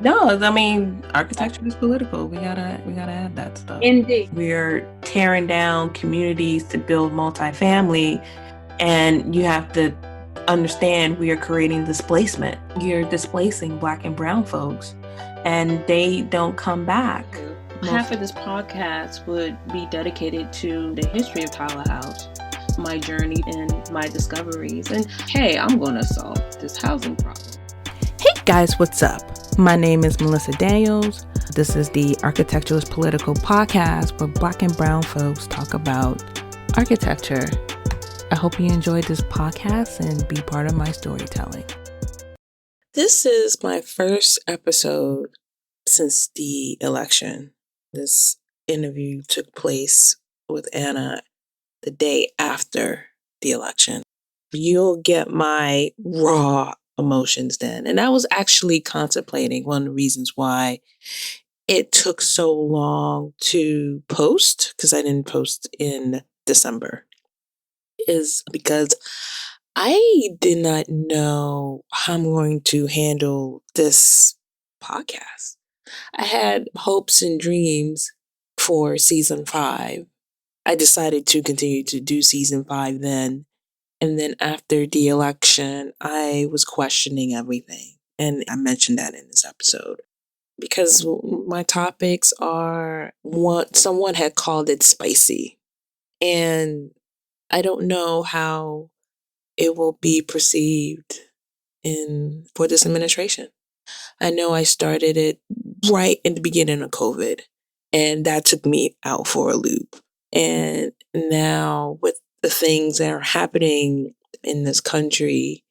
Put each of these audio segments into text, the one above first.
No, I mean, architecture is political. We gotta add that stuff. Indeed. We're tearing down communities to build multifamily, and you have to understand we are creating displacement. You're displacing Black and brown folks, and they don't come back. Half of this podcast would be dedicated to the history of Tyler House, my journey and my discoveries, and hey, I'm going to solve this housing problem. Hey guys, what's up? My name is Melissa Daniels. This is the Architecturalist Political Podcast where Black and brown folks talk about architecture. I hope you enjoyed this podcast and be part of my storytelling. This is my first episode since the election. This interview took place with Anna the day after the election. You'll get my raw emotions then. And I was actually contemplating one of the reasons why it took so long to post, because I didn't post in December, is because I did not know how I'm going to handle this podcast. I had hopes and dreams for season 5. I decided to continue to do season 5 then. And then after the election, I was questioning everything. And I mentioned that in this episode. Because my topics are what someone had called it spicy. And I don't know how it will be perceived for this administration. I know I started it right in the beginning of COVID, and that took me out for a loop. And now with the things that are happening in this country,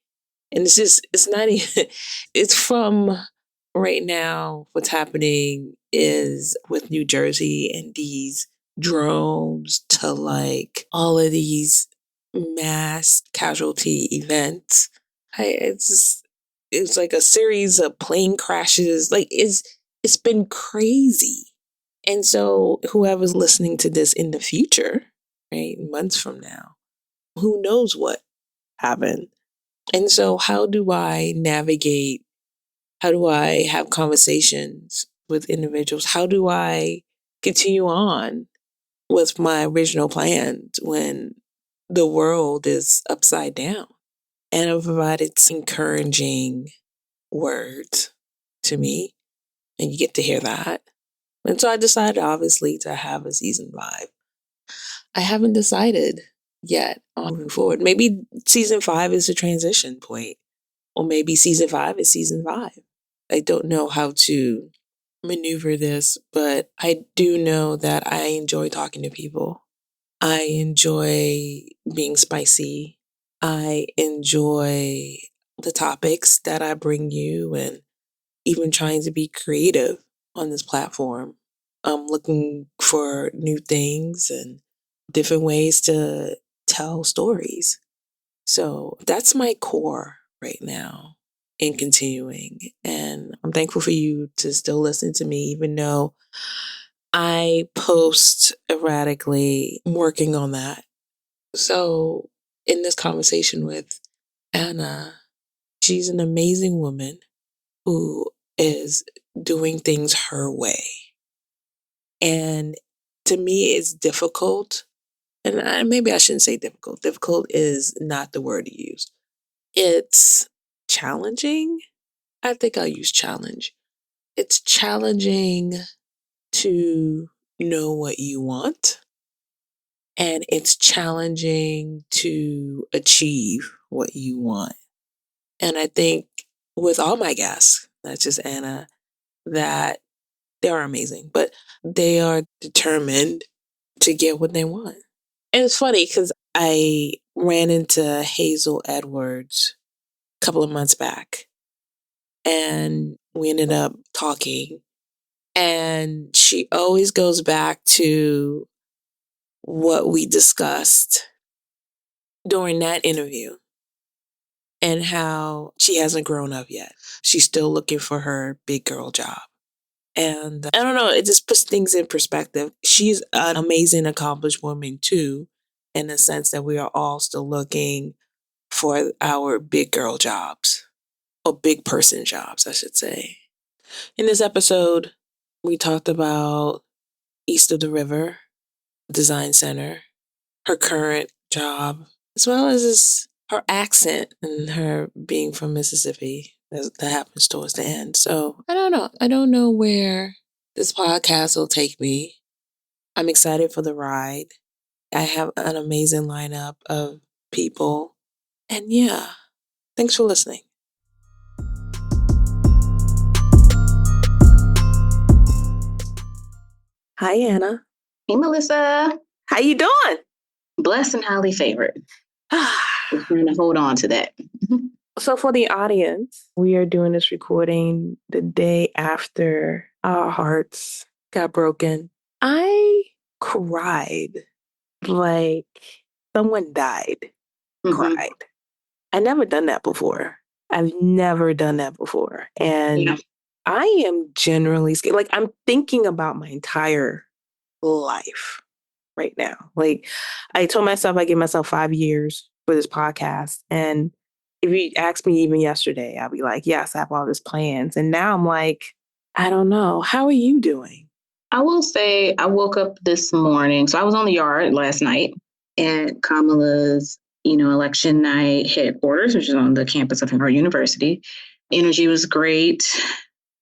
and it's not even, it's from right now, what's happening is with New Jersey and these drones to like all of these mass casualty events. It's like a series of plane crashes. Like it's been crazy. And so whoever's listening to this in the future, right, months from now, who knows what happened. And so how do I navigate? How do I have conversations with individuals? How do I continue on with my original plans when the world is upside down? And I've provided some encouraging words to me, and you get to hear that. And so I decided, obviously, to have a season 5. I haven't decided yet on moving forward. Maybe season 5 is a transition point, or maybe season 5 is season 5. I don't know how to maneuver this, but I do know that I enjoy talking to people. I enjoy being spicy. I enjoy the topics that I bring you and even trying to be creative on this platform. I'm looking for new things and different ways to tell stories. So that's my core right now in continuing. And I'm thankful for you to still listen to me, even though I post erratically. I'm working on that. So in this conversation with Anna, she's an amazing woman who is doing things her way. And to me, it's difficult. And maybe I shouldn't say difficult. Difficult is not the word to use. It's challenging. I think I'll use challenge. It's challenging to know what you want. And it's challenging to achieve what you want. And I think with all my guests, not just Anna, that they are amazing, but they are determined to get what they want. And it's funny because I ran into Hazel Edwards a couple of months back, and we ended up talking. And she always goes back to what we discussed during that interview and how she hasn't grown up yet. She's still looking for her big girl job. And I don't know, it just puts things in perspective. She's an amazing, accomplished woman too, in the sense that we are all still looking for our big girl jobs, or big person jobs, I should say. In this episode, we talked about East of the River Design Center, her current job, as well as her accent and her being from Mississippi. That happens towards the end. So I don't know. I don't know where this podcast will take me. I'm excited for the ride. I have an amazing lineup of people. And yeah, thanks for listening. Hi, Anna. Hey, Melissa. How you doing? Blessed and highly favored. We're trying to hold on to that. So for the audience, we are doing this recording the day after our hearts got broken. I cried like someone died. Cried. I never done that before. I've never done that before. And I am generally scared. Like, I'm thinking about my entire life right now. Like, I told myself I give myself 5 years for this podcast. And if you asked me even yesterday, I'd be like, yes, I have all these plans. And now I'm like, I don't know. How are you doing? I will say I woke up this morning. So I was on the yard last night at Kamala's, election night headquarters, which is on the campus of her university. Energy was great.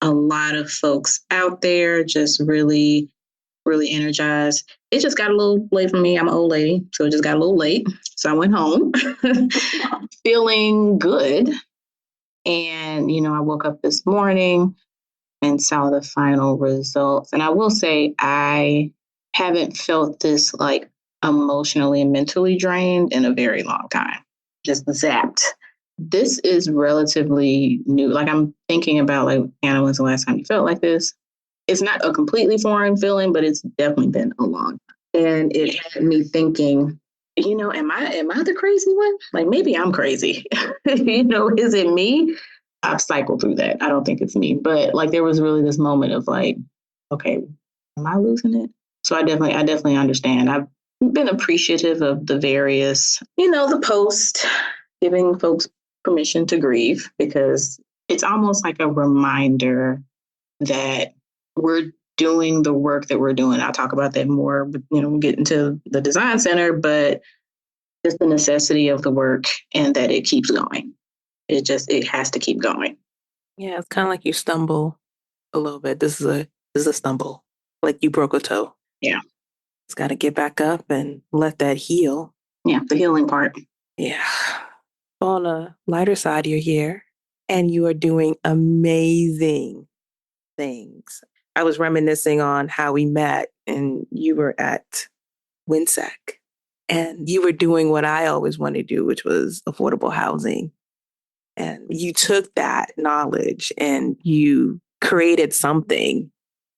A lot of folks out there just really, really energized. It just got a little late for me. I'm an old lady, so it just got a little late. So I went home feeling good. And, I woke up this morning and saw the final results. And I will say I haven't felt this like emotionally and mentally drained in a very long time. Just zapped. This is relatively new. Like, I'm thinking about, like, Anna, when's the last time you felt like this? It's not a completely foreign feeling, but it's definitely been a long time. And it had me thinking, am I the crazy one? Like, maybe I'm crazy. Is it me? I've cycled through that. I don't think it's me. But like, there was really this moment of like, okay, am I losing it? So I definitely understand. I've been appreciative of the various, the post giving folks permission to grieve, because it's almost like a reminder that we're doing the work that we're doing. I'll talk about that more, but we'll get into the design center, but just the necessity of the work and that it keeps going. It has to keep going. Yeah, it's kind of like you stumble a little bit. This is a stumble, like you broke a toe. Yeah. It's got to get back up and let that heal. Yeah, the healing part. Yeah. On a lighter side, you're here and you are doing amazing things. I was reminiscing on how we met, and you were at WinSec, and you were doing what I always wanted to do, which was affordable housing. And you took that knowledge and you created something.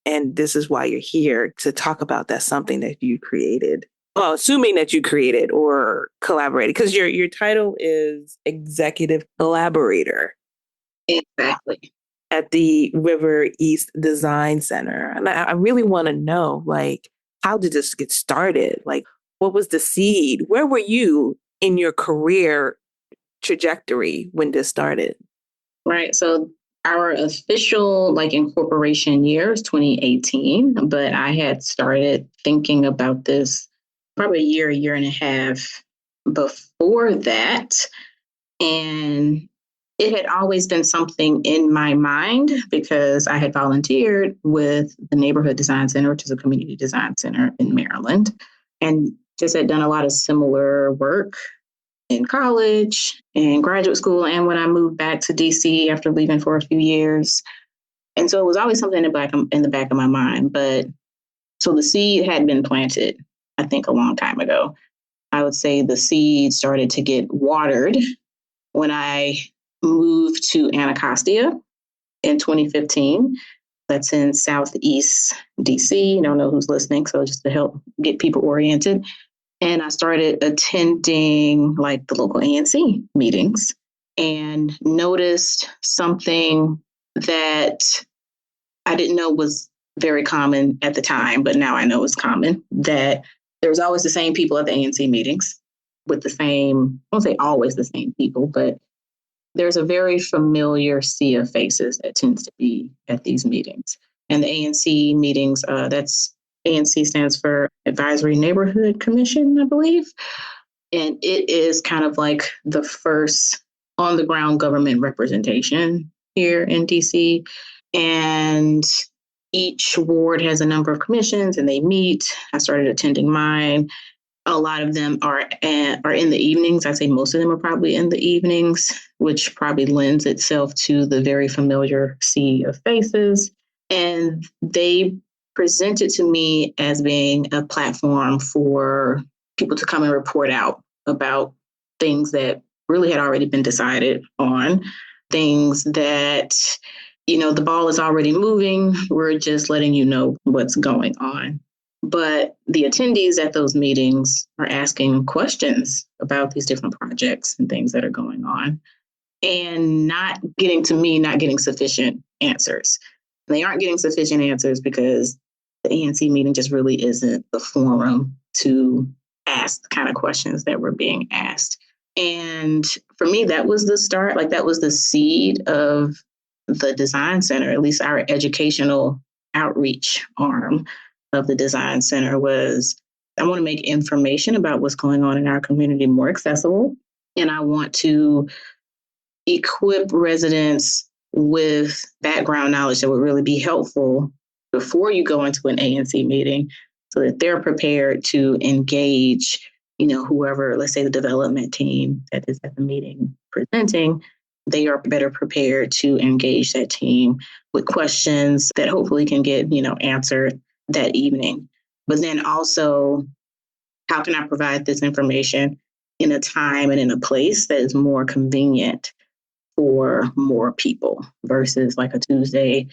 And this is why you're here, to talk about that something that you created. Well, assuming that you created or collaborated, because your title is executive collaborator. Exactly. At the River East Design Center. And I really want to know, like, how did this get started? Like, what was the seed? Where were you in your career trajectory when this started? Right. So our official incorporation year is 2018, but I had started thinking about this probably a year and a half before that. And it had always been something in my mind because I had volunteered with the Neighborhood Design Center, which is a community design center in Maryland, and just had done a lot of similar work in college and graduate school, and when I moved back to DC after leaving for a few years. And so it was always something in the back of my mind. But so the seed had been planted, I think, a long time ago. I would say the seed started to get watered when I moved to Anacostia in 2015. That's in Southeast DC. I don't know who's listening, so just to help get people oriented. And I started attending the local ANC meetings and noticed something that I didn't know was very common at the time, but now I know is common, that there was always the same people at the ANC meetings with the same, I won't say always the same people, but there's a very familiar sea of faces that tends to be at these meetings. And the ANC meetings, that's ANC stands for Advisory Neighborhood Commission, I believe. And it is kind of like the first on the ground government representation here in DC. And each ward has a number of commissions and they meet. I started attending mine. A lot of them are in the evenings. I'd say most of them are probably in the evenings, which probably lends itself to the very familiar sea of faces. And they presented to me as being a platform for people to come and report out about things that really had already been decided on, things that, the ball is already moving. We're just letting you know what's going on. But the attendees at those meetings are asking questions about these different projects and things that are going on and not getting sufficient answers. And they aren't getting sufficient answers because the ANC meeting just really isn't the forum to ask the kind of questions that were being asked. And for me, that was the start, that was the seed of the Design Center, at least our educational outreach arm of the Design Center was, I want to make information about what's going on in our community more accessible. And I want to equip residents with background knowledge that would really be helpful before you go into an ANC meeting so that they're prepared to engage, whoever, let's say the development team that is at the meeting presenting, they are better prepared to engage that team with questions that hopefully can get, answered that evening. But then also, how can I provide this information in a time and in a place that is more convenient for more people versus like a Tuesday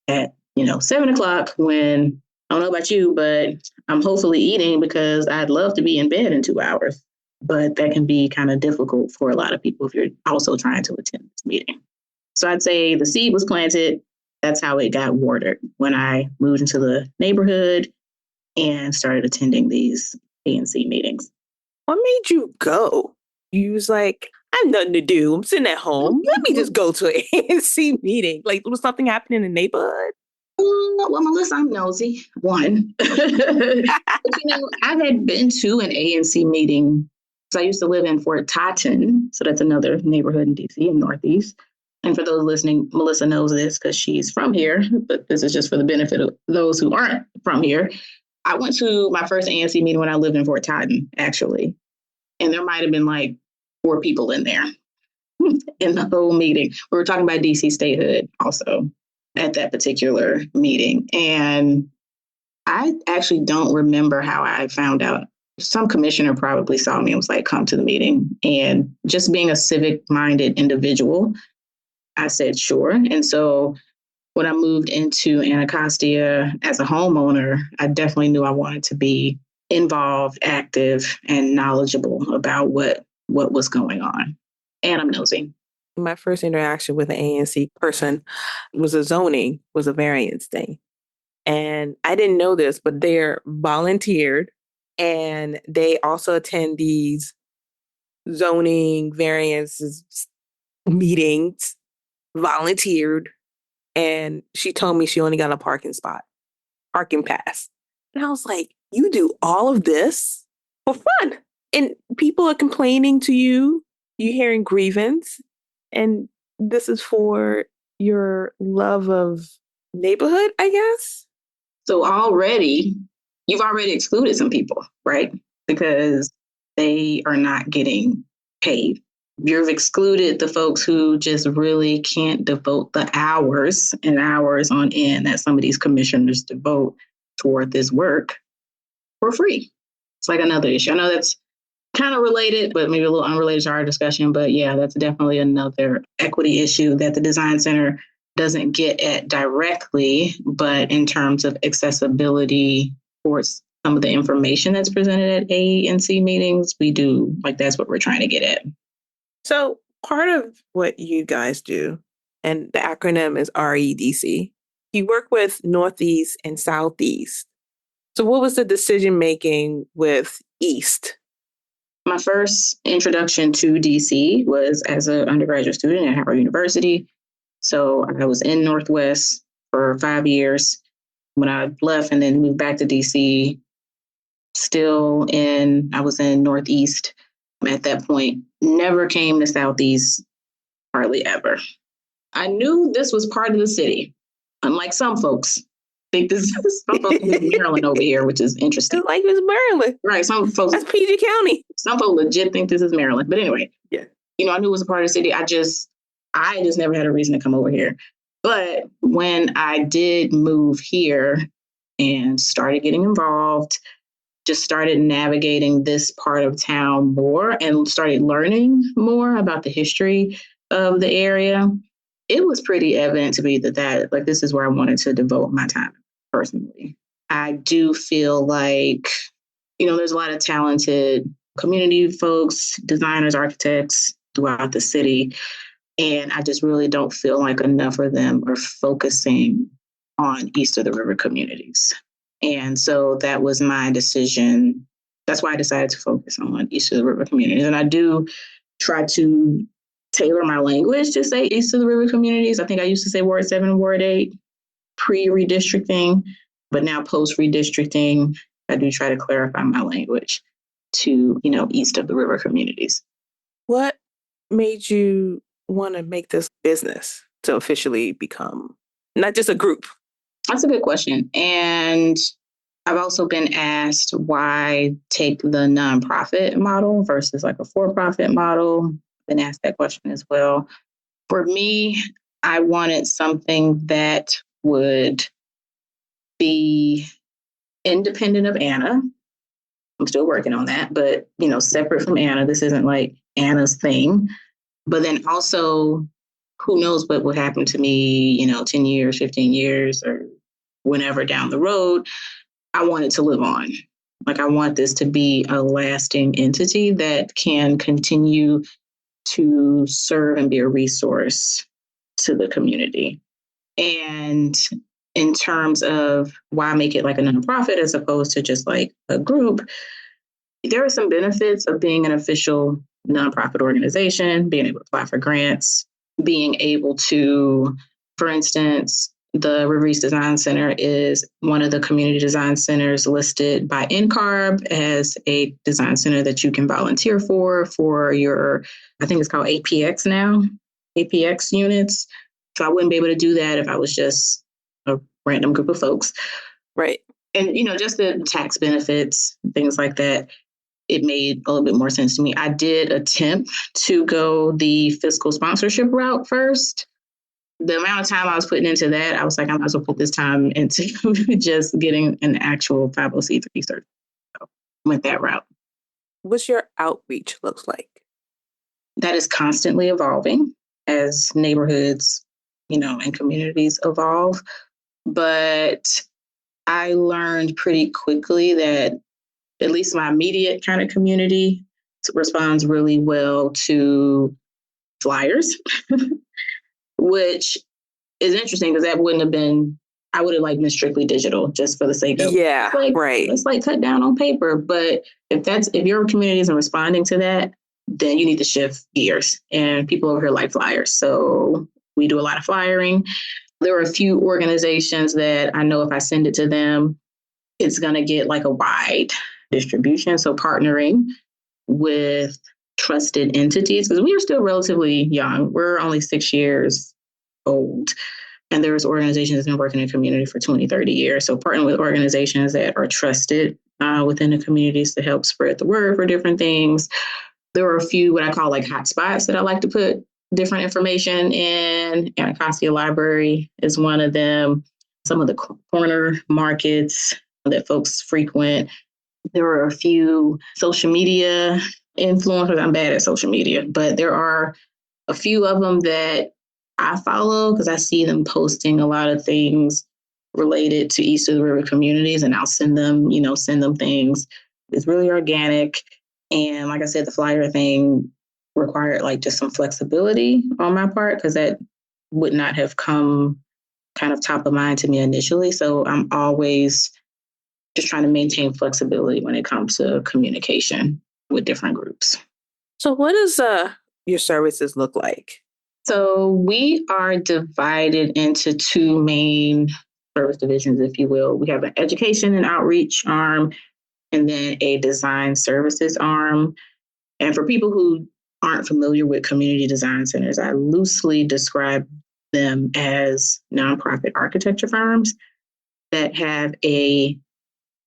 at, 7:00 when, I don't know about you, but I'm hopefully eating because I'd love to be in bed in 2 hours. But that can be kind of difficult for a lot of people if you're also trying to attend this meeting. So I'd say the seed was planted. That's how it got watered when I moved into the neighborhood and started attending these ANC meetings. What made you go? You was like, I have nothing to do. I'm sitting at home. Let me just go to an ANC meeting. Was something happening in the neighborhood? Well, Melissa, I'm nosy, one. But, I had been to an ANC meeting. So I used to live in Fort Totten. So that's another neighborhood in DC in Northeast. And for those listening, Melissa knows this because she's from here, but this is just for the benefit of those who aren't from here. I went to my first ANC meeting when I lived in Fort Totten, actually. And there might have been 4 people in there in the whole meeting. We were talking about DC statehood also at that particular meeting. And I actually don't remember how I found out. Some commissioner probably saw me and was like, come to the meeting. And just being a civic-minded individual, I said, sure. And so when I moved into Anacostia as a homeowner, I definitely knew I wanted to be involved, active, and knowledgeable about what was going on. And I'm nosy. My first interaction with an ANC person was a variance thing. And I didn't know this, but they're volunteered and they also attend these zoning variances meetings, volunteered. And she told me she only got a parking pass. And I was like, you do all of this for fun. And people are complaining to you, you're hearing grievance. And this is for your love of neighborhood, I guess. So you've already excluded some people, right? Because they are not getting paid. You've excluded the folks who just really can't devote the hours and hours on end that some of these commissioners devote toward this work for free. It's like another issue. I know that's kind of related, but maybe a little unrelated to our discussion. But yeah, that's definitely another equity issue that the Design Center doesn't get at directly, but in terms of accessibility towards some of the information that's presented at ANC meetings, we do, that's what we're trying to get at. So part of what you guys do, and the acronym is REDC, you work with Northeast and Southeast. So what was the decision making with East? My first introduction to DC was as an undergraduate student at Howard University. So I was in Northwest for 5 years. When I left and then moved back to DC, I was in Northeast at that point. Never came to Southeast, hardly ever. I knew this was part of the city, unlike some folks. Think this is some folks think Maryland over here, which is interesting. It's like it's Maryland. Right. Some folks, that's PG County. Some folks legit think this is Maryland. But anyway, yeah. I knew it was a part of the city. I just never had a reason to come over here. But when I did move here and started getting involved, just started navigating this part of town more and started learning more about the history of the area, it was pretty evident to me that like this is where I wanted to devote my time personally. I do feel like, there's a lot of talented community folks, designers, architects throughout the city. And I just really don't feel like enough of them are focusing on east of the river communities. And so that was my decision. That's why I decided to focus on east of the river communities. And I do try to tailor my language to say east of the river communities. I think I used to say Ward 7 and Ward 8 pre-redistricting, but now post-redistricting, I do try to clarify my language to, east of the river communities. What made you want to make this business to officially become not just a group? That's a good question. And I've also been asked why take the nonprofit model versus like a for-profit model. Been asked that question as well. For me, I wanted something that would be independent of Anna. I'm still working on that, but, separate from Anna. This isn't like Anna's thing. But then also, who knows what will happen to me, 10 years, 15 years, or whenever down the road. I want it to live on. Like, I want this to be a lasting entity that can continue to serve and be a resource to the community. And in terms of why make it like a nonprofit as opposed to just like a group, there are some benefits of being an official nonprofit organization, being able to apply for grants, being able to, for instance, the River East Design Center is one of the community design centers listed by NCARB as a design center that you can volunteer for your, I think it's called APX now, APX units. So I wouldn't be able to do that if I was just a random group of folks. Right. And, just the tax benefits, things like that, it made a little bit more sense to me. I did attempt to go the fiscal sponsorship route first. The amount of time I was putting into that, I was like, I might as well put this time into just getting an actual 501c3 cert. So went that route. What's your outreach looks like? That is constantly evolving as neighborhoods, and communities evolve. But I learned pretty quickly that at least my immediate kind of community responds really well to flyers, which is interesting because that wouldn't have been, I would have been strictly digital just for the sake of, right. Let's cut down on paper. But if your community isn't responding to that, then you need to shift gears. And people over here like flyers. So we do a lot of flyering. There are a few organizations that I know if I send it to them, it's going to get like a wide distribution. So partnering with trusted entities, because we are still relatively young. We're only 6 years old. And there's organizations that's been working in the community for 20, 30 years. So partnering with organizations that are trusted within the communities to help spread the word for different things. There are a few what I call like hotspots that I like to put different information in. Anacostia Library is one of them. Some of the corner markets that folks frequent. There are a few social media influencers. I'm bad at social media, but there are a few of them that I follow because I see them posting a lot of things related to East of the River communities, and I'll send them things. It's really organic. And like I said, the flyer thing required just some flexibility on my part because that would not have come kind of top of mind to me initially. So I'm always just trying to maintain flexibility when it comes to communication. with different groups. So what does your services look like? So we are divided into two main service divisions, if you will. We have an education and outreach arm, and then a design services arm. And for people who aren't familiar with community design centers, I loosely describe them as nonprofit architecture firms that have a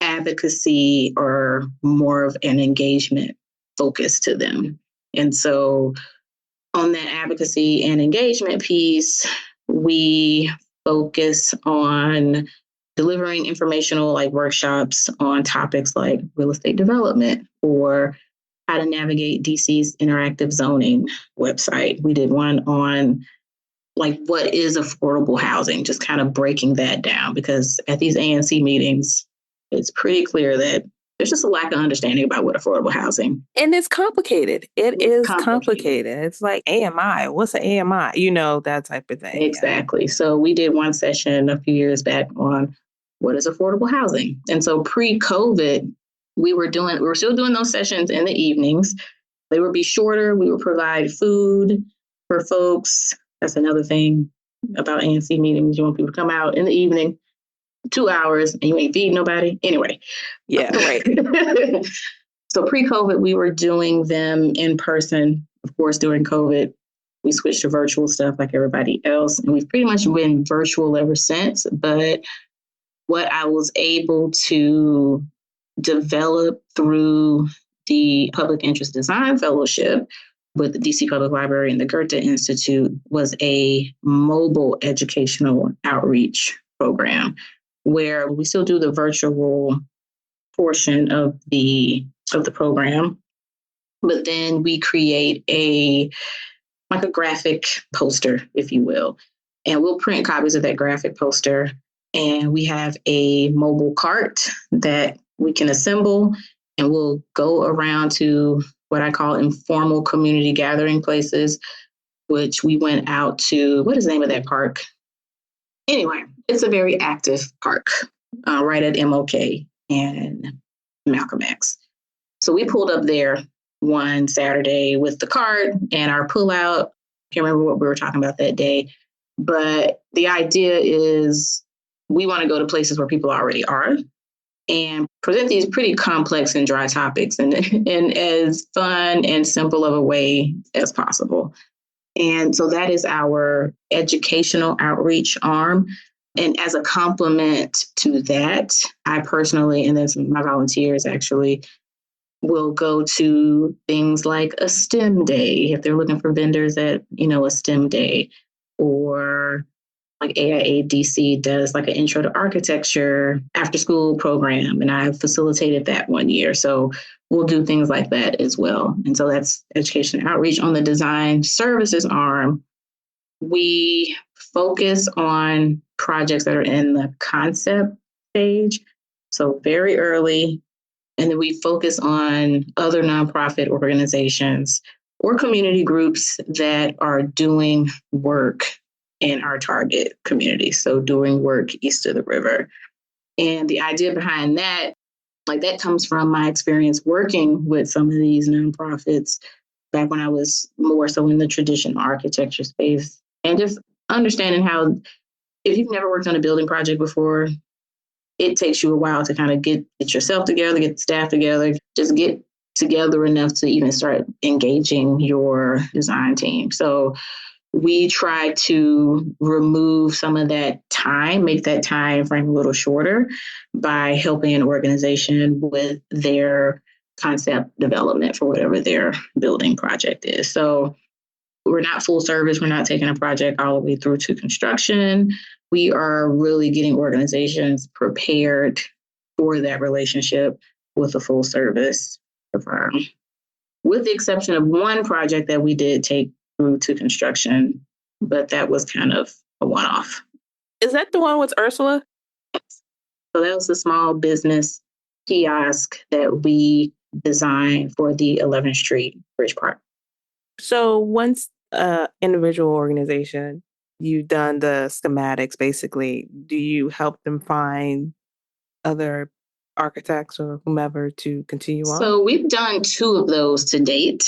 advocacy or more of an engagement focus to them. And so on that advocacy and engagement piece, we focus on delivering informational like workshops on topics like real estate development or how to navigate DC's interactive zoning website. We did one on like what is affordable housing, just kind of breaking that down, because at these ANC meetings, it's pretty clear that there's just a lack of understanding about what affordable housing. And it's complicated. It's complicated. It's like AMI. What's an AMI? You know, that type of thing. Exactly. Yeah. So we did one session a few years back on what is affordable housing. And so pre-COVID, we were still doing those sessions in the evenings. They would be shorter. We would provide food for folks. That's another thing about ANC meetings. You want people to come out in the evening, 2 hours, and you ain't feeding nobody. Anyway. Yeah, right. So pre-COVID, we were doing them in person. Of course, during COVID, we switched to virtual stuff like everybody else. And we've pretty much been virtual ever since. But what I was able to develop through the Public Interest Design Fellowship with the DC Public Library and the Goethe Institute was a mobile educational outreach program where we still do the virtual portion of the program, but then we create a graphic poster, if you will, and we'll print copies of that graphic poster, and we have a mobile cart that we can assemble, and we'll go around to what I call informal community gathering places, which we went out to, what is the name of that park? Anyway, it's a very active park right at MOK and Malcolm X. So we pulled up there one Saturday with the cart and our pullout. Can't remember what we were talking about that day, but the idea is we want to go to places where people already are and present these pretty complex and dry topics in as fun and simple of a way as possible. And so that is our educational outreach arm. And as a complement to that, I personally, and then some of my volunteers actually, will go to things like a STEM day, if they're looking for vendors at, a STEM day, or like AIA DC does like an intro to architecture after school program. And I facilitated that one year. So we'll do things like that as well. And so that's education outreach. On the design services arm, we focus on projects that are in the concept stage, so very early. And then we focus on other nonprofit organizations or community groups that are doing work in our target community, so doing work east of the river. And the idea behind that, that comes from my experience working with some of these nonprofits back when I was more so in the traditional architecture space, and just understanding how, if you've never worked on a building project before, it takes you a while to kind of get yourself together, get the staff together, just get together enough to even start engaging your design team. So we try to remove some of that time, make that time frame a little shorter by helping an organization with their concept development for whatever their building project is. So we're not full service. We're not taking a project all the way through to construction. We are really getting organizations prepared for that relationship with a full service firm, with the exception of one project that we did take through to construction, but that was kind of a one-off. Is that the one with Ursula? So that was a small business kiosk that we designed for the 11th Street Bridge Park. So once individual organization, you've done the schematics, basically, do you help them find other architects or whomever to continue on? So we've done 2 of those to date.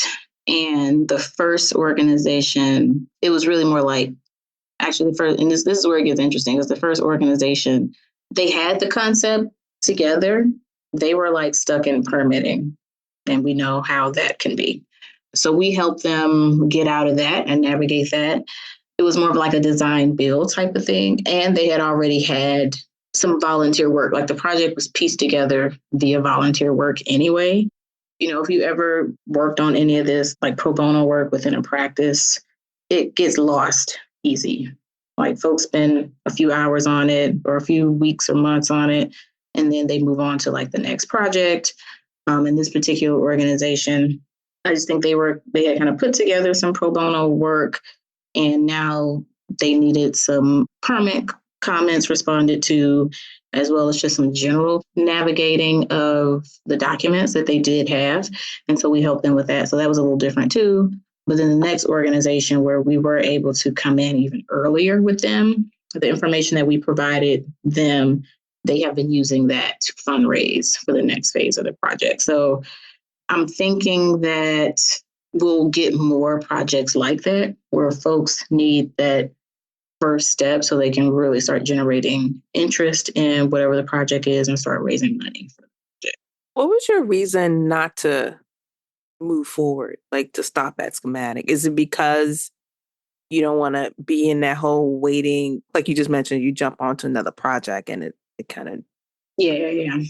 And the first organization, it was really more like, actually the first, and this is where it gets interesting, because the first organization, they had the concept together. They were like stuck in permitting, and we know how that can be. So we helped them get out of that and navigate that. It was more of like a design build type of thing. And they had already had some volunteer work. Like the project was pieced together via volunteer work anyway. You know, if you ever worked on any of this, like pro bono work within a practice, it gets lost easy. Like folks spend a few hours on it or a few weeks or months on it, and then they move on to like the next project. In this particular organization, I just think they had kind of put together some pro bono work, and now they needed some permit comments responded to, as well as just some general navigating of the documents that they did have. And so we helped them with that. So that was a little different too. But then the next organization where we were able to come in even earlier with them, the information that we provided them, they have been using that to fundraise for the next phase of the project. So I'm thinking that we'll get more projects like that where folks need that first step so they can really start generating interest in whatever the project is and start raising money for the project. What was your reason not to move forward, like to stop at schematic? Is it because you don't want to be in that whole waiting, like you just mentioned, you jump onto another project and it kind of... Yeah.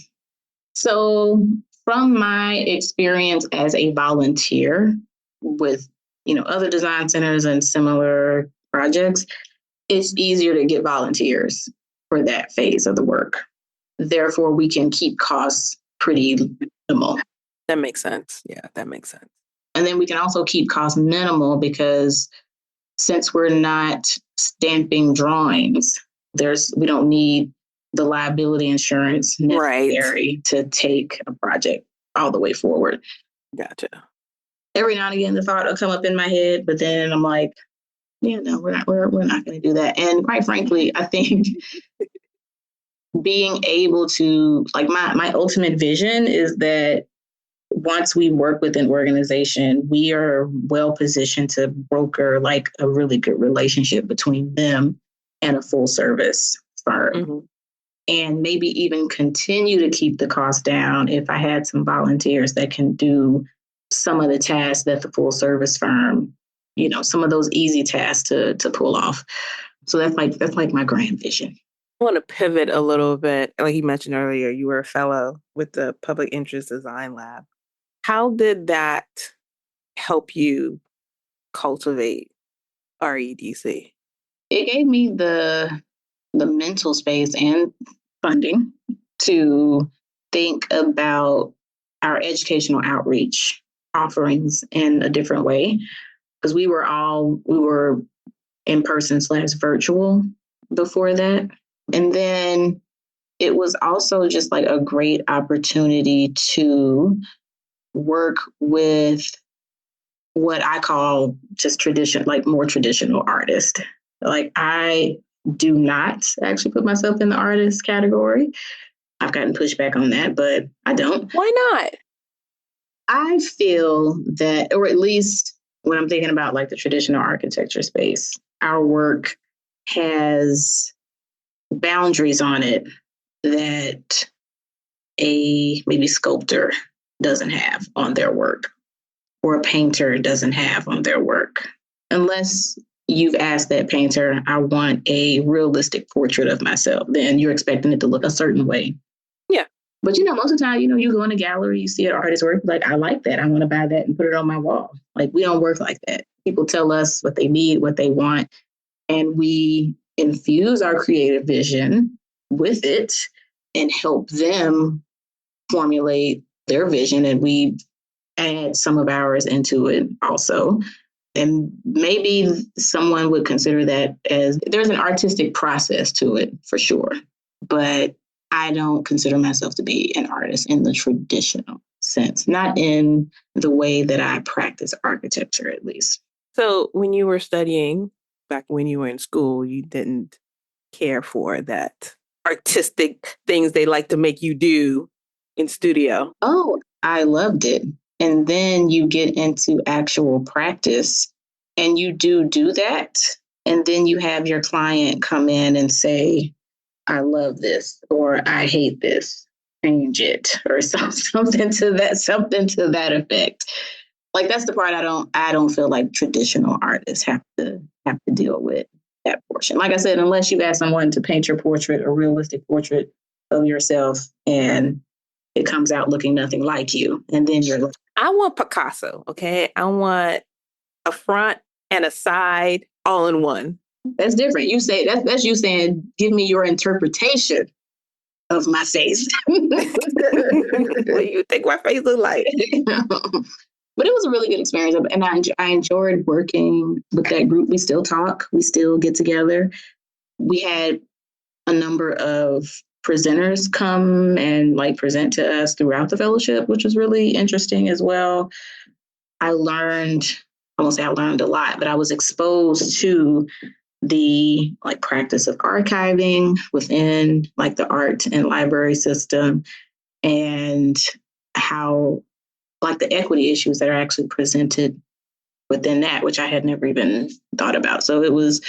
So from my experience as a volunteer with, other design centers and similar projects, it's easier to get volunteers for that phase of the work. Therefore, we can keep costs pretty minimal. That makes sense. Yeah, that makes sense. And then we can also keep costs minimal because since we're not stamping drawings, we don't need the liability insurance necessary to take a project all the way forward. Gotcha. Every now and again, the thought will come up in my head, but then I'm like, yeah, no, we're not going to do that. And quite frankly, I think being able to, like, my ultimate vision is that once we work with an organization, we are well positioned to broker like a really good relationship between them and a full service firm. Mm-hmm. And maybe even continue to keep the cost down if I had some volunteers that can do some of the tasks that the full service firm, some of those easy tasks to pull off. So that's like my grand vision. I want to pivot a little bit. Like you mentioned earlier, you were a fellow with the Public Interest Design Lab. How did that help you cultivate REDC? It gave me the mental space and funding to think about our educational outreach offerings in a different way, because we were in person / virtual before that. And then it was also just like a great opportunity to work with what I call just more traditional artists. Like I do not actually put myself in the artist category. I've gotten pushback on that, but I don't. Why not? I feel that, or at least when I'm thinking about like the traditional architecture space, our work has boundaries on it that a maybe sculptor doesn't have on their work, or a painter doesn't have on their work. Unless you've asked that painter, I want a realistic portrait of myself, then you're expecting it to look a certain way. Yeah. But, most of the time, you go in a gallery, you see an artist's work, like, I like that. I want to buy that and put it on my wall. Like, we don't work like that. People tell us what they need, what they want, and we infuse our creative vision with it and help them formulate their vision. And we add some of ours into it also. And maybe someone would consider that as there's an artistic process to it for sure. But I don't consider myself to be an artist in the traditional sense, not in the way that I practice architecture, at least. So when you were studying, back when you were in school, you didn't care for that artistic things they like to make you do in studio? Oh, I loved it. And then you get into actual practice and you do that. And then you have your client come in and say, I love this, or I hate this, change it, or something to that effect. Like that's the part I don't feel like traditional artists have to deal with that portion. Like I said, unless you ask someone to paint your portrait, a realistic portrait of yourself, and it comes out looking nothing like you, and then you're like, I want Picasso, okay? I want a front and a side all in one. that's different. You say that's you saying, give me your interpretation of my face. What do you think my face look like? But it was a really good experience, and I enjoyed working with that group. We still talk, we still get together. We had a number of presenters come and like present to us throughout the fellowship, which was really interesting as well. I won't say I learned a lot, but I was exposed to the like practice of archiving within like the art and library system, and how like the equity issues that are actually presented within that, which I had never even thought about. So it was,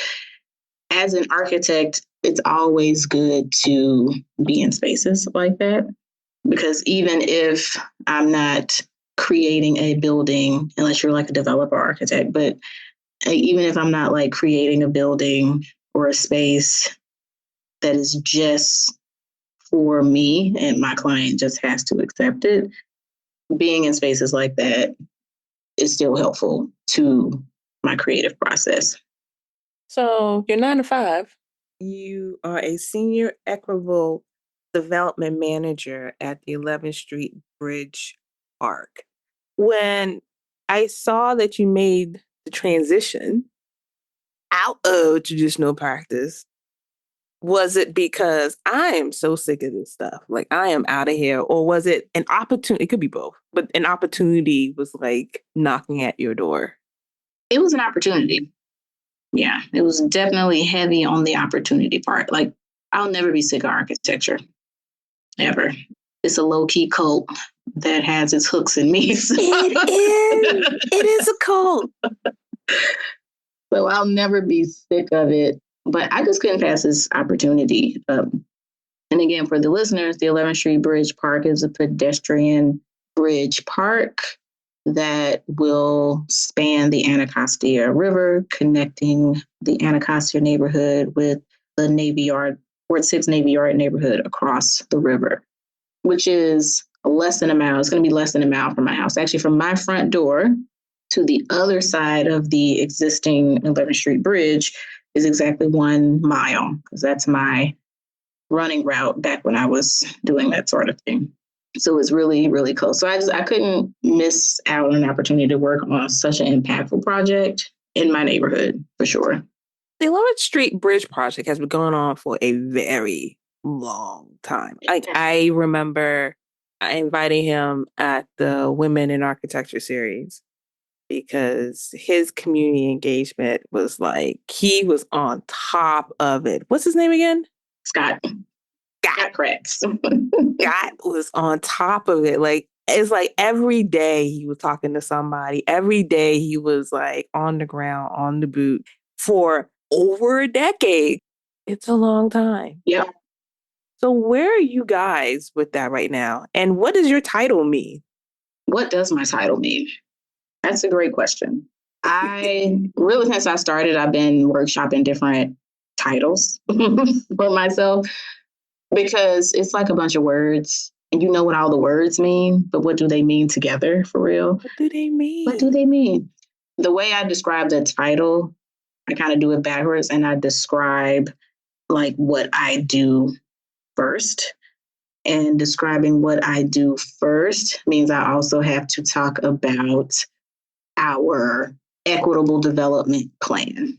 as an architect, it's always good to be in spaces like that, because even if I'm not creating a building, unless you're like a developer architect, but even if I'm not like creating a building or a space that is just for me and my client just has to accept it, being in spaces like that is still helpful to my creative process. So you're 9 to 5. You are a senior equitable development manager at the 11th Street Bridge Park. When I saw that you made the transition out of traditional practice, was it because I am so sick of this stuff? Like I am out of here. Or was it an opportunity? It could be both, but an opportunity was like knocking at your door. It was an opportunity. Yeah, it was definitely heavy on the opportunity part. Like I'll never be sick of architecture, ever. It's a low-key cult that has its hooks in me. So. It is a cult. So I'll never be sick of it. But I just couldn't pass this opportunity. And again, for the listeners, the 11th Street Bridge Park is a pedestrian bridge park that will span the Anacostia River, connecting the Anacostia neighborhood with the Navy Yard, Ward 6 Navy Yard neighborhood across the river, which is less than a mile. It's going to be less than a mile from my house. Actually, from my front door to the other side of the existing 11th Street Bridge is exactly 1 mile, because that's my running route back when I was doing that sort of thing. So it's really, really close. So I couldn't miss out on an opportunity to work on such an impactful project in my neighborhood, for sure. The 11th Street Bridge project has been going on for a very long time. Like I remember inviting him at the Women in Architecture series because his community engagement was like, he was on top of it. What's his name again? Scott Cracks. Scott was on top of it. Like, it's like every day he was talking to somebody. Every day he was like on the ground, on the boot for over a decade. It's a long time. Yeah. So where are you guys with that right now? And what does your title mean? What does my title mean? That's a great question. Really, since I started, I've been workshopping different titles for myself, because it's like a bunch of words and you know what all the words mean, but what do they mean together for real? What do they mean? What do they mean? The way I describe the title, I kind of do it backwards, and I describe like what I do first. And describing what I do first means I also have to talk about our equitable development plan.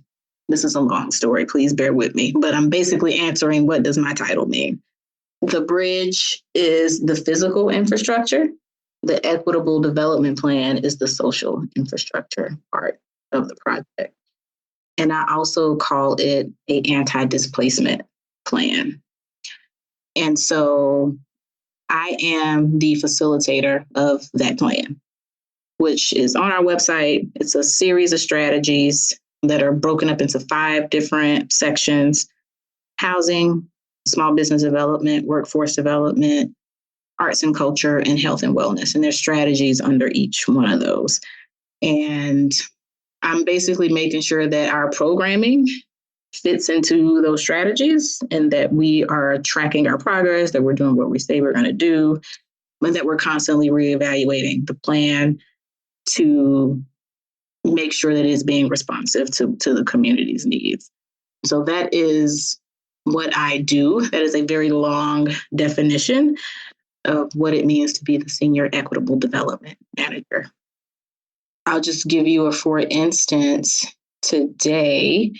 This is a long story, please bear with me, but I'm basically answering, what does my title mean? The bridge is the physical infrastructure. The equitable development plan is the social infrastructure part of the project. And I also call it an anti-displacement plan. And so I am the facilitator of that plan, which is on our website. It's a series of strategies that are broken up into 5 different sections: housing, small business development, workforce development, arts and culture, and health and wellness. And there's strategies under each one of those. And I'm basically making sure that our programming fits into those strategies and that we are tracking our progress, that we're doing what we say we're going to do, and that we're constantly reevaluating the plan to make sure that it's being responsive to the community's needs. So that is what I do. That is a very long definition of what it means to be the Senior Equitable Development Manager. I'll just give you for instance, today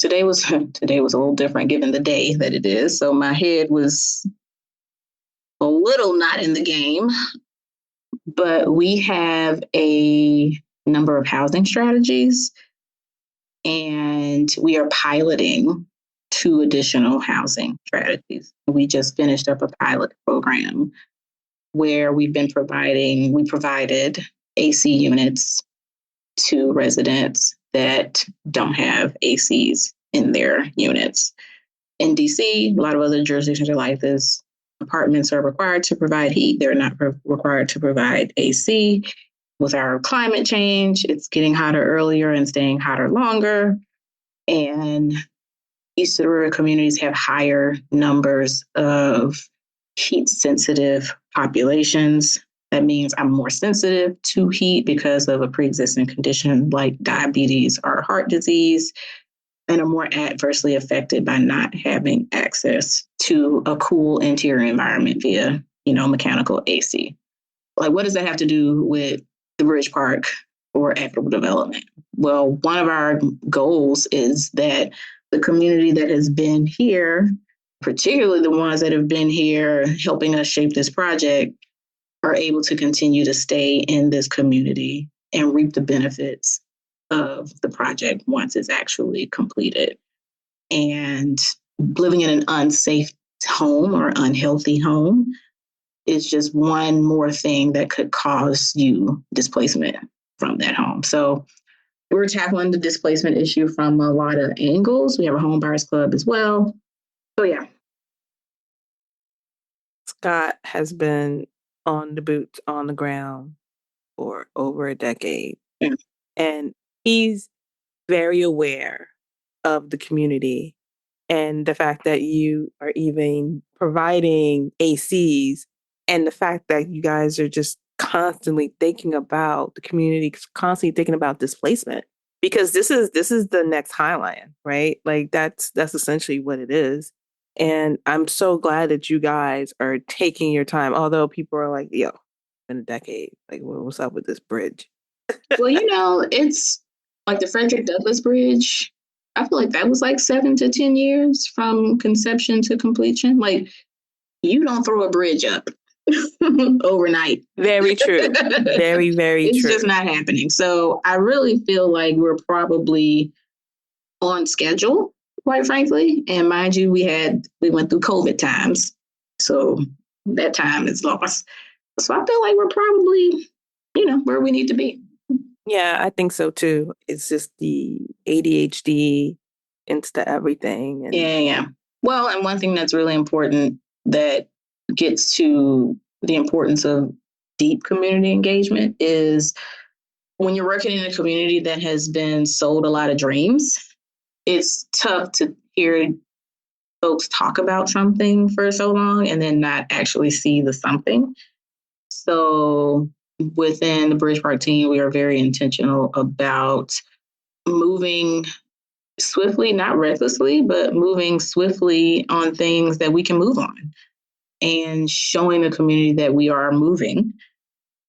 was a little different given the day that it is. So my head was a little not in the game, but we have a number of housing strategies and we are piloting 2 additional housing strategies. We just finished up a pilot program where we provided AC units to residents that don't have ACs in their units. In DC, a lot of other jurisdictions are like this. Apartments are required to provide heat. They're not required to provide AC. With our climate change, it's getting hotter earlier and staying hotter longer. And East Aurora communities have higher numbers of heat-sensitive populations. That means I'm more sensitive to heat because of a pre-existing condition like diabetes or heart disease, and are more adversely affected by not having access to a cool interior environment via, mechanical AC. Like, what does that have to do with the Bridge Park or equitable development? Well, one of our goals is that the community that has been here, particularly the ones that have been here helping us shape this project, are able to continue to stay in this community and reap the benefits of the project once it's actually completed. And living in an unsafe home or unhealthy home is just one more thing that could cause you displacement from that home. So we're tackling the displacement issue from a lot of angles. We have a home buyers club as well. So yeah. Scott has been on the boots on the ground for over a decade. Yeah. And he's very aware of the community and the fact that you are even providing ACs and the fact that you guys are just constantly thinking about the community, constantly thinking about displacement, because this is the next Highline, right? Like that's essentially what it is. And I'm so glad that you guys are taking your time, although people are like, yo, in a decade, like what's up with this bridge? Well, it's like the Frederick Douglass Bridge. I feel like that was like 7 to 10 years from conception to completion. Like, you don't throw a bridge up overnight. Very true. Very, very it's true. It's just not happening. So I really feel like we're probably on schedule, quite frankly. And mind you, we went through COVID times. So that time is lost. So I feel like we're probably, where we need to be. Yeah, I think so too. It's just the ADHD into everything. And Yeah. Well, and one thing that's really important that gets to the importance of deep community engagement is when you're working in a community that has been sold a lot of dreams, it's tough to hear folks talk about something for so long and then not actually see the something. So within the Bridge Park team, we are very intentional about moving swiftly, not recklessly, but moving swiftly on things that we can move on and showing the community that we are moving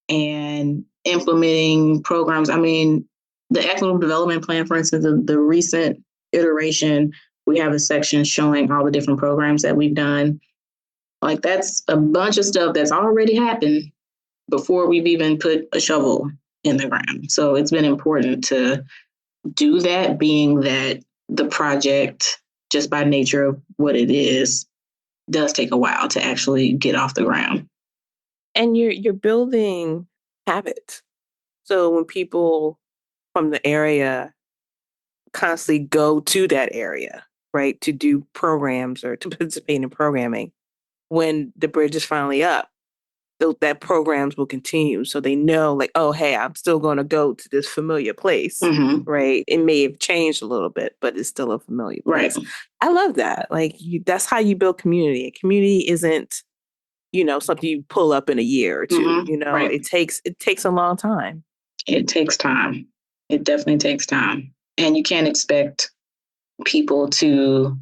and implementing programs. I mean, the equitable development plan, for instance, the recent iteration, we have a section showing all the different programs that we've done. Like, that's a bunch of stuff that's already happened before we've even put a shovel in the ground. So it's been important to do that, being that the project, just by nature of what it is, does take a while to actually get off the ground. And you're building habits. So when people from the area constantly go to that area, right, to do programs or to participate in programming, when the bridge is finally up, that programs will continue. So they know, like, oh, hey, I'm still going to go to this familiar place, right? It may have changed a little bit, but it's still a familiar place. Right. I love that. Like, that's how you build community. Community isn't, something you pull up in a year or two. Right. It takes a long time. It takes time. It definitely takes time. And you can't expect people to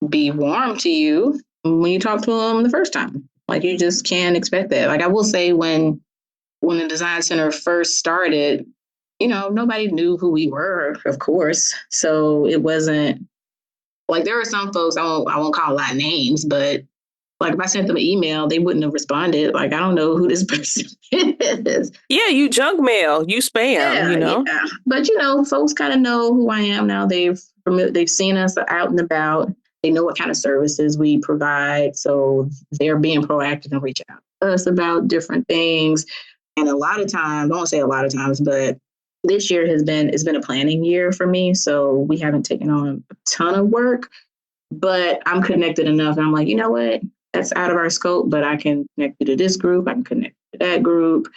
be warm to you when you talk to them the first time. Like, you just can't expect that. Like, I will say, when the design center first started, nobody knew who we were, of course. So it wasn't like, there were some folks, I won't call a lot of names, but like, if I sent them an email, they wouldn't have responded. Like, I don't know who this person is. Yeah, you junk mail, you spam, Yeah. But, folks kind of know who I am now. They've seen us out and about. They know what kind of services we provide. So they're being proactive and reaching out to us about different things. And a lot of times, I won't say a lot of times, but this year it's been a planning year for me. So we haven't taken on a ton of work, but I'm connected enough. And I'm like, you know what? That's out of our scope, but I can connect you to this group. I can connect to that group.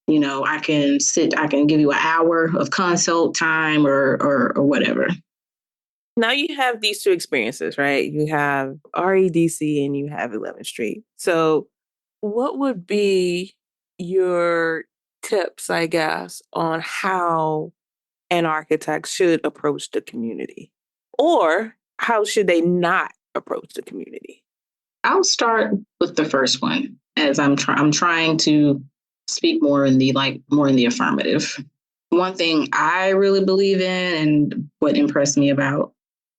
I can give you an hour of consult time or whatever. Now you have these two experiences, right? You have REDC and you have 11th Street. So what would be your tips, I guess, on how an architect should approach the community? Or how should they not approach the community? I'll start with the first one, as I'm trying to speak more in the affirmative. One thing I really believe in, and what impressed me about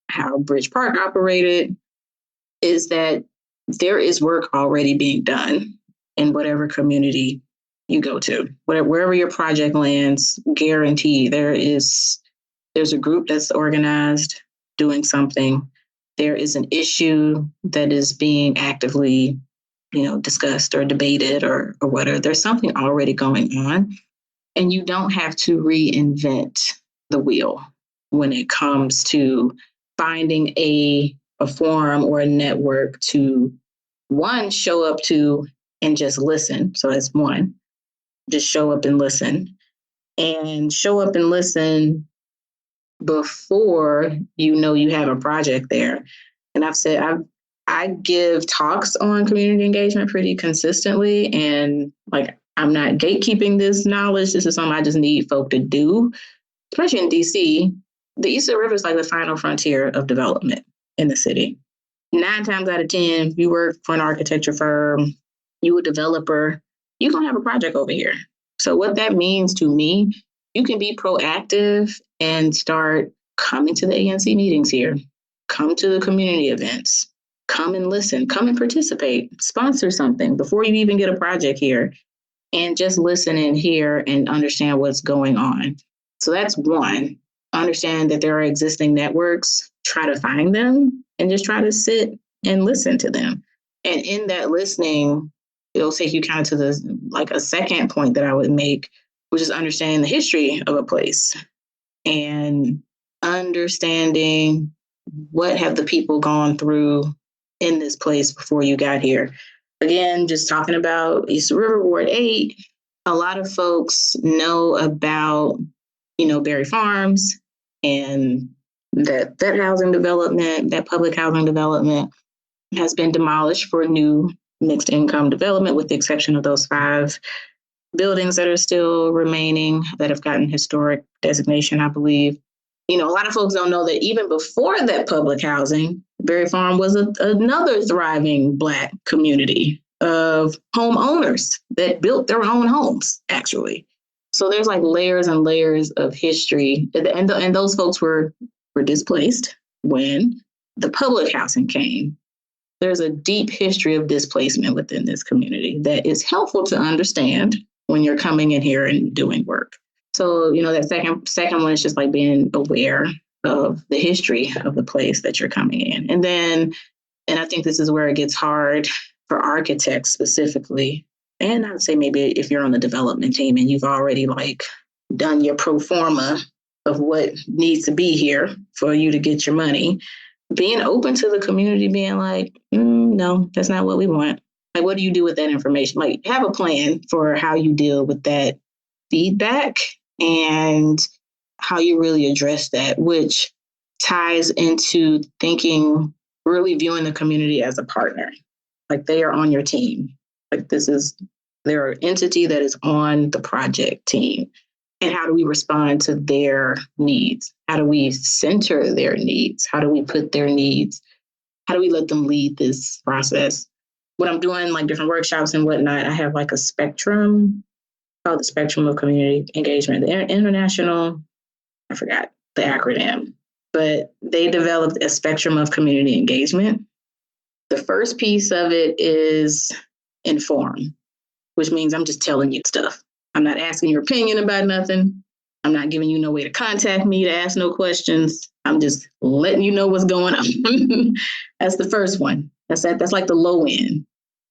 how Bridge Park operated, is that there is work already being done in whatever community you go to. Wherever your project lands, guarantee there's a group that's organized doing something. There is an issue that is being actively, discussed or debated or whatever. There's something already going on, and you don't have to reinvent the wheel when it comes to finding a forum or a network to, one, show up to and just listen. So that's one, just show up and listen before you have a project there. And I've said, I give talks on community engagement pretty consistently. And like, I'm not gatekeeping this knowledge. This is something I just need folk to do, especially in DC. The Eastern River is like the final frontier of development in the city. 9 times out of 10, you work for an architecture firm, you a developer, you're going to have a project over here. So what that means to me, you can be proactive and start coming to the ANC meetings here, come to the community events, come and listen, come and participate, sponsor something before you even get a project here, and just listen and hear and understand what's going on. So that's one. Understand that there are existing networks, try to find them, and just try to sit and listen to them. And in that listening, it'll take you kind of to a second point that I would make, which is understanding the history of a place and understanding what have the people gone through in this place before you got here. Again, just talking about East River Ward 8, a lot of folks know about Berry Farms and that housing development, that public housing development has been demolished for new mixed income development, with the exception of those 5 buildings that are still remaining that have gotten historic designation, I believe. A lot of folks don't know that even before that public housing, Berry Farm was another thriving Black community of homeowners that built their own homes, actually. So there's like layers and layers of history. And those folks were displaced when the public housing came. There's a deep history of displacement within this community that is helpful to understand when you're coming in here and doing work. So, that second one is just like being aware of the history of the place that you're coming in. And then And I think this is where it gets hard for architects specifically. And I would say maybe if you're on the development team and you've already like done your pro forma of what needs to be here for you to get your money, being open to the community being like, no, that's not what we want. Like, what do you do with that information? Like, have a plan for how you deal with that feedback and how you really address that, which ties into thinking, really viewing the community as a partner. Like, they are on your team. Like, they're an entity that is on the project team. And how do we respond to their needs? How do we center their needs? How do we put their needs? How do we let them lead this process? When I'm doing like different workshops and whatnot, I have like a spectrum called the Spectrum of Community Engagement. The international, I forgot the acronym, but they developed a spectrum of community engagement. The first piece of it is inform, which means I'm just telling you stuff. I'm not asking your opinion about nothing. I'm not giving you no way to contact me to ask no questions. I'm just letting you know what's going on. That's the first one. That's like the low end.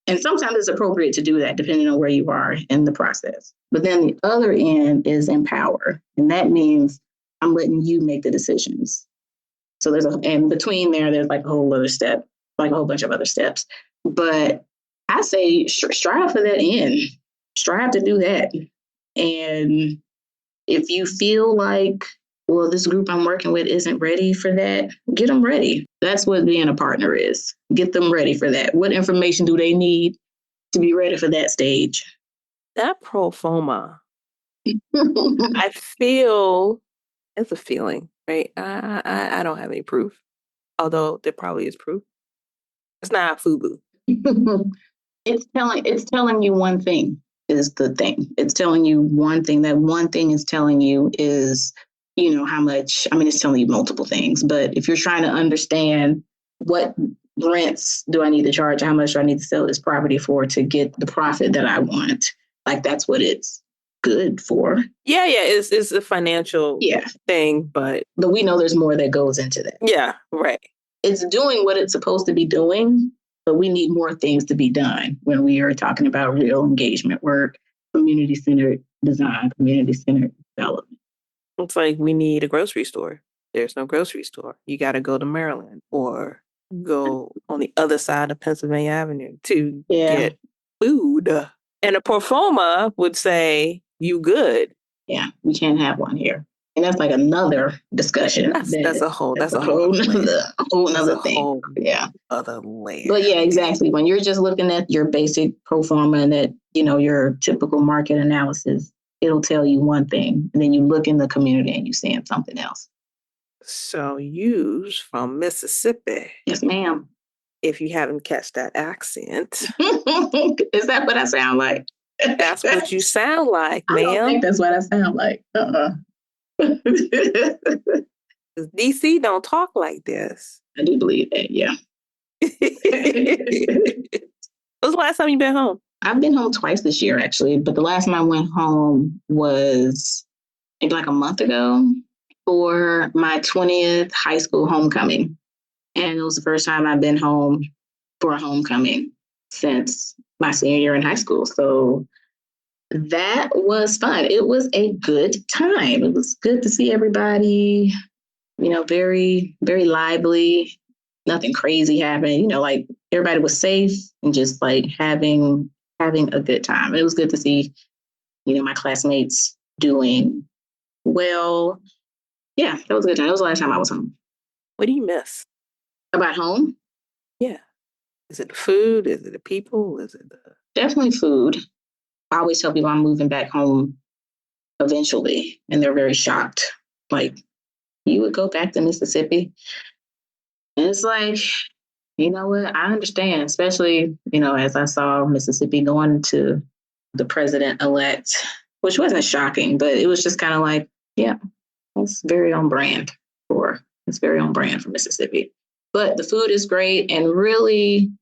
And sometimes it's appropriate to do that depending on where you are in the process. But then the other end is empower. And that means I'm letting you make the decisions. So and between there's like a whole other step, like a whole bunch of other steps. But I say strive for that end. Strive to do that. And if you feel like, well, this group I'm working with isn't ready for that, get them ready. That's what being a partner is. Get them ready for that. What information do they need to be ready for that stage? That pro forma, I feel it's a feeling, right? I don't have any proof, although there probably is proof. It's not FUBU. It's telling you one thing is the thing. It's telling you one thing. That one thing is telling you is, how much, it's telling you multiple things, but if you're trying to understand what rents do I need to charge, how much do I need to sell this property for to get the profit that I want, like that's what it's good for. Yeah, it's a financial thing, but we know there's more that goes into that. Yeah, right. It's doing what it's supposed to be doing, but we need more things to be done when we are talking about real engagement work, community-centered design, community-centered development. It's like we need a grocery store. There's no grocery store. You got to go to Maryland or go on the other side of Pennsylvania Avenue to get food. And a pro forma would say, you good. Yeah, we can't have one here. And that's like another discussion. That's a whole nother thing. Other layer. But yeah, exactly. When you're just looking at your basic pro forma and that, your typical market analysis, it'll tell you one thing. And then you look in the community and you're seeing something else. So you's from Mississippi. Yes, ma'am. If you haven't catch that accent. Is that what I sound like? That's what you sound like, ma'am. I don't think that's what I sound like. DC don't talk like this. I do believe that, yeah. When's the last time you've been home? I've been home twice this year, actually. But the last time I went home was maybe like a month ago for my 20th high school homecoming. And it was the first time I've been home for a homecoming since my senior year in high school. So that was fun. It was a good time. It was good to see everybody, very, very lively. Nothing crazy happened. Like everybody was safe and just like having a good time. It was good to see, my classmates doing well. Yeah, that was a good time. That was the last time I was home. What do you miss? About home? Yeah. Is it the food? Is it the people? Is it the... Definitely food. I always tell people I'm moving back home eventually, and they're very shocked. Like, you would go back to Mississippi? And it's like, you know what? I understand, especially, as I saw Mississippi going to the president-elect, which wasn't shocking, but it was just kind of like, yeah, it's very on brand for Mississippi. But the food is great, and really,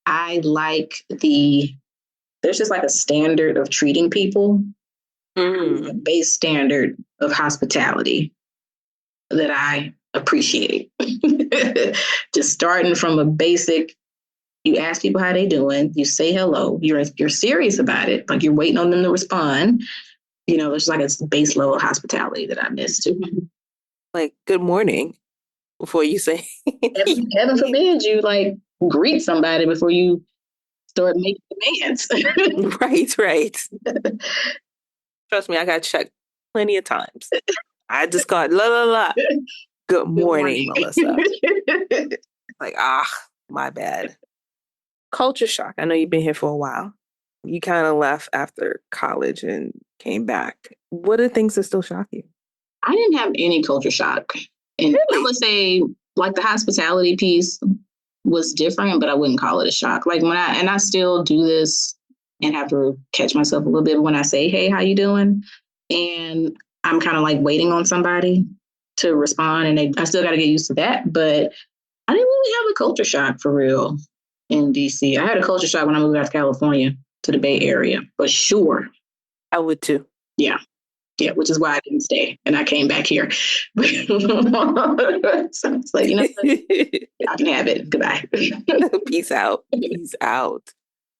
I like there's just like a standard of treating people, a base standard of hospitality that I appreciate. Just starting from a basic You ask people how they doing. You say hello. You're serious about it. Like you're waiting on them to respond. There's like a base level hospitality that I miss too. Like, good morning before you say. Heaven forbid you like greet somebody before you start making demands. Right. Trust me, I got checked plenty of times. I just got la. Good morning, Melissa. Like, my bad. Culture shock. I know you've been here for a while. You kind of left after college and came back. What are things that still shock you? I didn't have any culture shock. And really? I would say like the hospitality piece was different, but I wouldn't call it a shock. Like I still do this and have to catch myself a little bit when I say, hey, how you doing? And I'm kind of like waiting on somebody to respond. And I still got to get used to that. But I didn't really have a culture shock for real in DC. I had a culture shock when I moved out to California to the Bay Area, for sure. I would too. Yeah, which is why I didn't stay and I came back here. So it's like, I can have it. Goodbye. Peace out.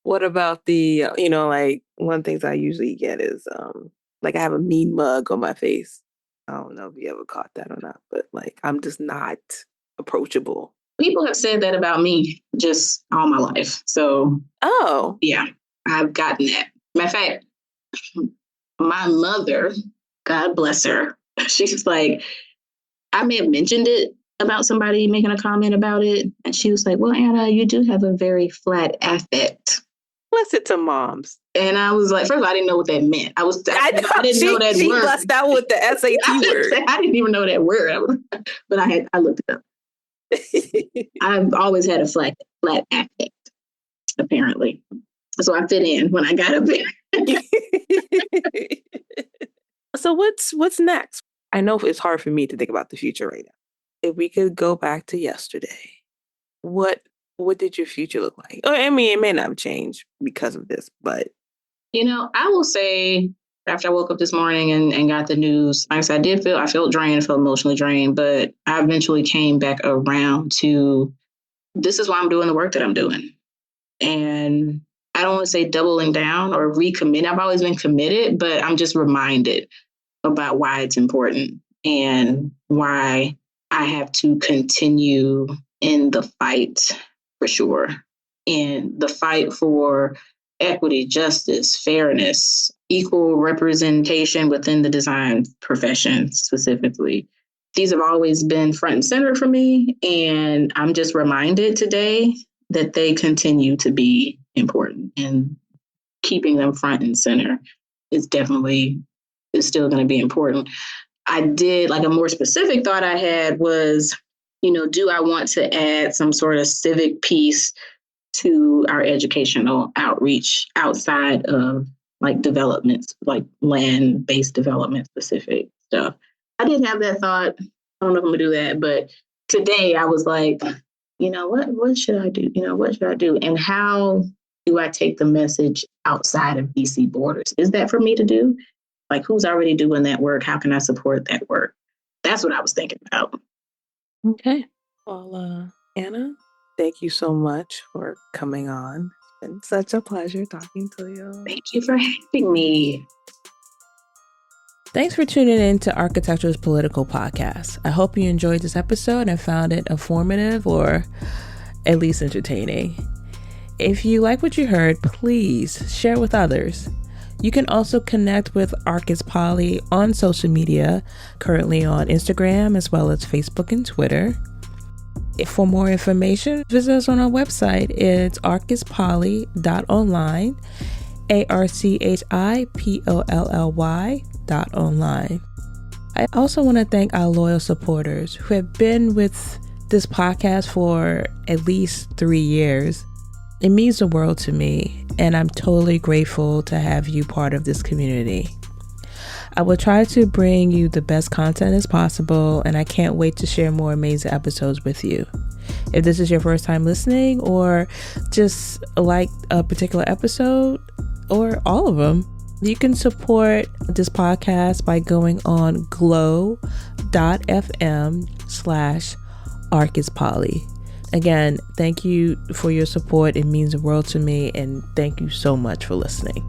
What about the, like one of the things I usually get is like I have a mean mug on my face. I don't know if you ever caught that or not, but like I'm just not approachable. People have said that about me just all my life. So, yeah, I've gotten that. Matter of fact, my mother, God bless her, she's like, I may have mentioned it about somebody making a comment about it. And she was like, well, Anna, you do have a very flat affect. Listen to moms. And I was like, first of all, I didn't know what that meant. I didn't know that she word. She bust out with the SAT word. I didn't even know that word. But I looked it up. I've always had a flat affect, apparently. So I fit in when I got up there. So what's next? I know it's hard for me to think about the future right now. If we could go back to yesterday, what did your future look like? I mean, it may not have changed because of this, but I will say after I woke up this morning and got the news, like I said, I felt drained, I felt emotionally drained, but I eventually came back around to this is why I'm doing the work that I'm doing. And I don't want to say doubling down or recommit. I've always been committed, but I'm just reminded about why it's important and why I have to continue in the fight for sure. In the fight for equity, justice, fairness, equal representation within the design profession specifically. These have always been front and center for me. And I'm just reminded today that they continue to be important, and keeping them front and center is still going to be important. I did like a more specific thought I had was, do I want to add some sort of civic piece to our educational outreach outside of like developments, like land-based development specific stuff? I did have that thought. I don't know if I'm gonna do that, but today I was like, what should I do? What should I do? And how do I take the message outside of DC borders? Is that for me to do? Like, who's already doing that work? How can I support that work? That's what I was thinking about. Okay. Well, Anna, thank you so much for coming on. It's been such a pleasure talking to you. Thank you for having me. Thanks for tuning in to Architecture's Political Podcast. I hope you enjoyed this episode and found it informative or at least entertaining. If you like what you heard, please share with others. You can also connect with Arcus Poly on social media, currently on Instagram as well as Facebook and Twitter. For more information, visit us on our website. It's arcuspoly.online, archipoll.online. I also want to thank our loyal supporters who have been with this podcast for at least 3 years. It means the world to me, and I'm totally grateful to have you part of this community. I will try to bring you the best content as possible, and I can't wait to share more amazing episodes with you. If this is your first time listening, or just like a particular episode, or all of them, you can support this podcast by going on glow.fm/ArcusPoly. Again, thank you for your support. It means the world to me, and thank you so much for listening.